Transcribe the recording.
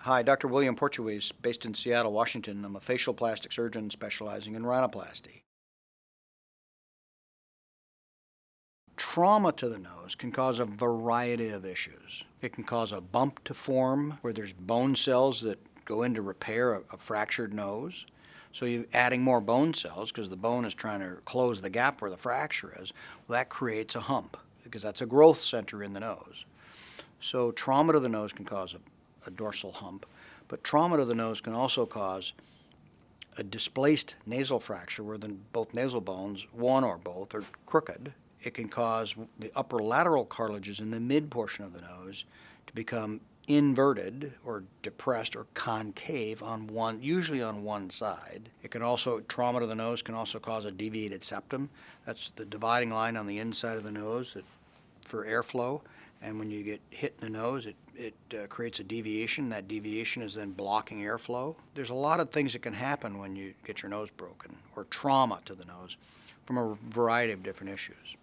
Hi, Dr. William Portuese, based in Seattle, Washington. I'm a facial plastic surgeon specializing in rhinoplasty. Trauma to the nose can cause a variety of issues. It can cause a bump to form where there's bone cells that go in to repair a fractured nose. So you're adding more bone cells because the bone is trying to close the gap where the fracture is. Well, that creates a hump because that's a growth center in the nose. So trauma to the nose can cause a dorsal hump, but trauma to the nose can also cause a displaced nasal fracture where both nasal bones, one or both, are crooked. It can cause the upper lateral cartilages in the mid portion of the nose to become inverted or depressed or concave on one, usually on one side. It can also, trauma to the nose can also cause a deviated septum. That's the dividing line on the inside of the nose for airflow. And when you get hit in the nose, it creates a deviation. That deviation is then blocking airflow. There's a lot of things that can happen when you get your nose broken or trauma to the nose from a variety of different issues.